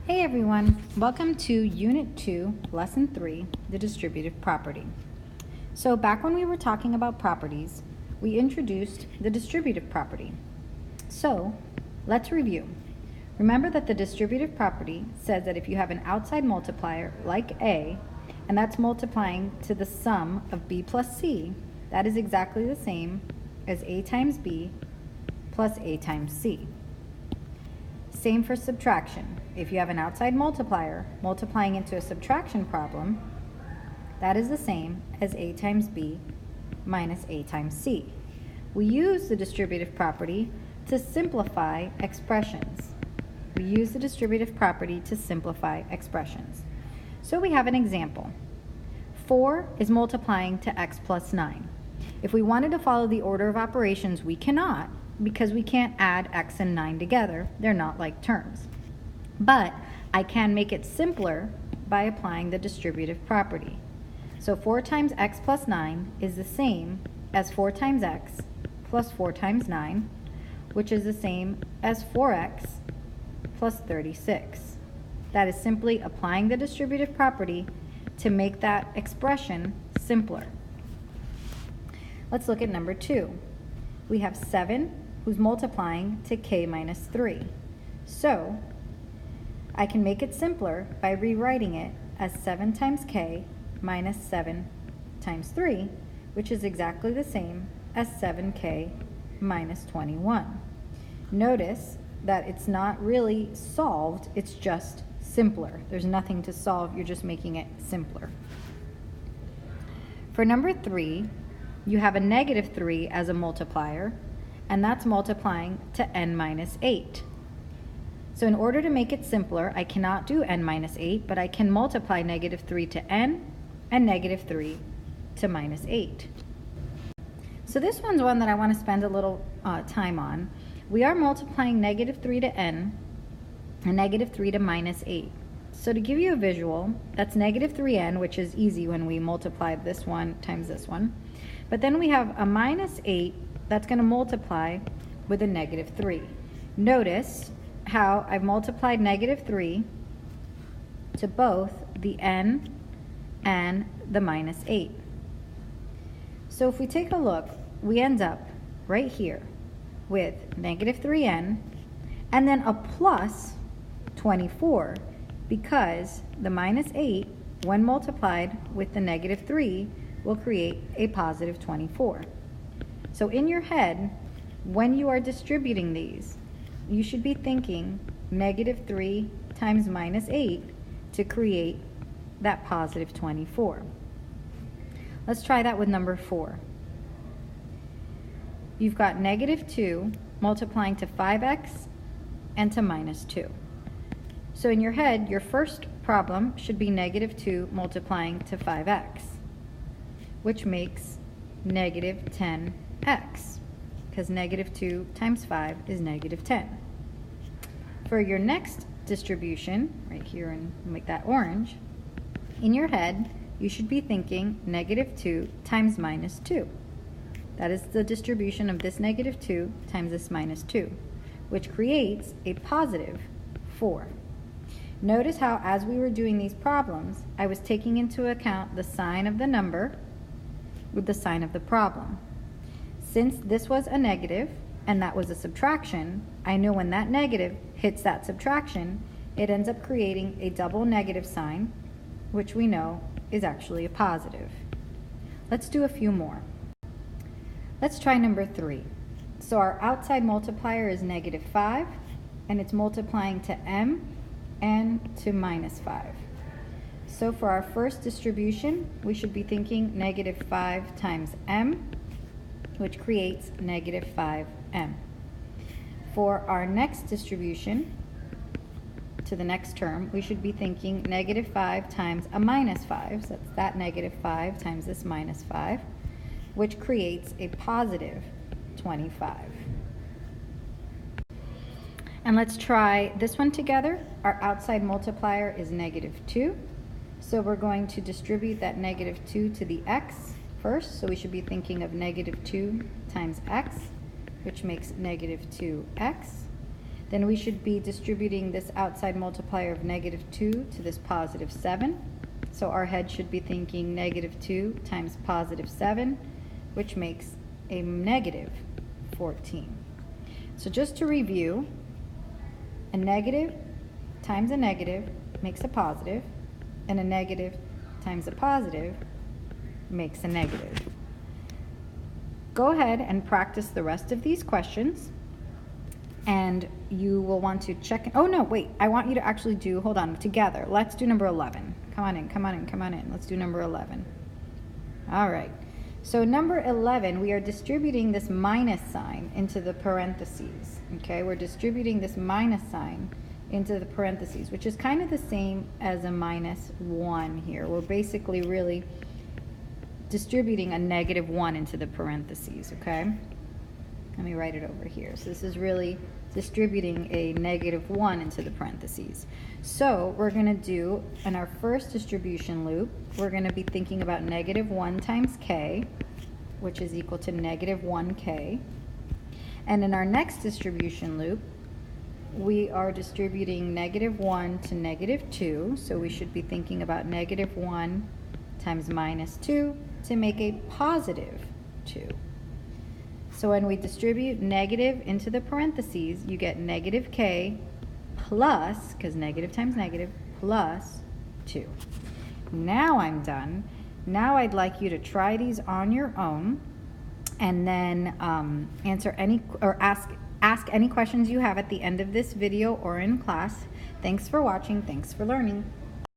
Hey everyone, welcome to Unit 2, Lesson 3, the distributive property. So back when we were talking about properties, we introduced the distributive property. So let's review. Remember that the distributive property says that if you have an outside multiplier like A, and that's multiplying to the sum of B plus C, that is exactly the same as A times B plus A times C. Same for subtraction. If you have an outside multiplier multiplying into a subtraction problem, that is the same as A times B minus A times C. We use the distributive property to simplify expressions. We use the distributive property to simplify expressions. So we have an example. 4 is multiplying to x plus 9. If we wanted to follow the order of operations, we cannot, because we can't add x and 9 together. They're not like terms. But I can make it simpler by applying the distributive property. So 4 times x plus 9 is the same as 4 times x plus 4 times 9, which is the same as 4x plus 36. That is simply applying the distributive property to make that expression simpler. Let's look at number 2. We have 7 who's multiplying to k minus 3. So I can make it simpler by rewriting it as 7 times k minus 7 times 3, which is exactly the same as 7k minus 21. Notice that it's not really solved, it's just simpler. There's nothing to solve, you're just making it simpler. For number 3, you have a negative 3 as a multiplier, and that's multiplying to n minus 8. So in order to make it simpler, I cannot do n minus 8, but I can multiply negative 3 to n and negative 3 to minus 8. So this one's one that I want to spend a little time on. We are multiplying negative 3 to n and negative 3 to minus 8. So to give you a visual, that's negative 3n, which is easy when we multiply this one times this one. But then we have a minus 8 that's going to multiply with a negative 3. Notice how I've multiplied negative 3 to both the n and the minus 8. So if we take a look, we end up right here with negative 3n and then a plus 24, because the minus 8, when multiplied with the negative 3, will create a positive 24. So in your head, when you are distributing these, you should be thinking negative 3 times minus 8 to create that positive 24. Let's try that with number 4. You've got negative 2 multiplying to 5x and to minus 2. So in your head, your first problem should be negative 2 multiplying to 5x, which makes negative 10x, because negative 2 times 5 is negative 10. For your next distribution, right here, and make that orange, in your head, you should be thinking negative 2 times minus 2. That is the distribution of this negative 2 times this minus 2, which creates a positive 4. Notice how as we were doing these problems, I was taking into account the sign of the number with the sign of the problem. Since this was a negative and that was a subtraction, I know when that negative hits that subtraction, it ends up creating a double negative sign, which we know is actually a positive. Let's do a few more. Let's try number 3. So our outside multiplier is negative 5, and it's multiplying to m and to minus 5. So for our first distribution, we should be thinking negative 5 times m, which creates negative 5m. For our next distribution, to the next term, we should be thinking negative 5 times a minus 5, so that's that negative 5 times this minus 5, which creates a positive 25. And let's try this one together. Our outside multiplier is negative 2. So we're going to distribute that negative 2 to the x first. So we should be thinking of negative 2 times x, which makes negative 2x. then we should be distributing this outside multiplier of negative 2 to this positive 7. So our head should be thinking negative 2 times positive 7, which makes a negative 14. So just to review, a negative times a negative makes a positive, and a negative times a positive makes a negative. Go ahead and practice the rest of these questions, and you will want to check. Oh no, wait, I want you to actually do, hold on, together. Let's do number 11. Come on in, come on in, come on in. Let's do number 11. All right. So number 11, we are distributing this minus sign into the parentheses. Okay, we're distributing this minus sign into the parentheses, which is kind of the same as a minus 1 here. We're basically really distributing a negative 1 into the parentheses, okay? Let me write it over here. So this is really distributing a negative 1 into the parentheses. So we're going to do, in our first distribution loop, we're going to be thinking about negative 1 times k, which is equal to negative 1k. And in our next distribution loop, we are distributing negative 1 to negative 2, so we should be thinking about negative 1 times minus 2 to make a positive 2. So when we distribute negative into the parentheses, you get negative k plus, because negative times negative, plus 2. Now I'm done. Now I'd like you to try these on your own, and then answer any, or ask any questions you have at the end of this video or in class. Thanks for watching. Thanks for learning.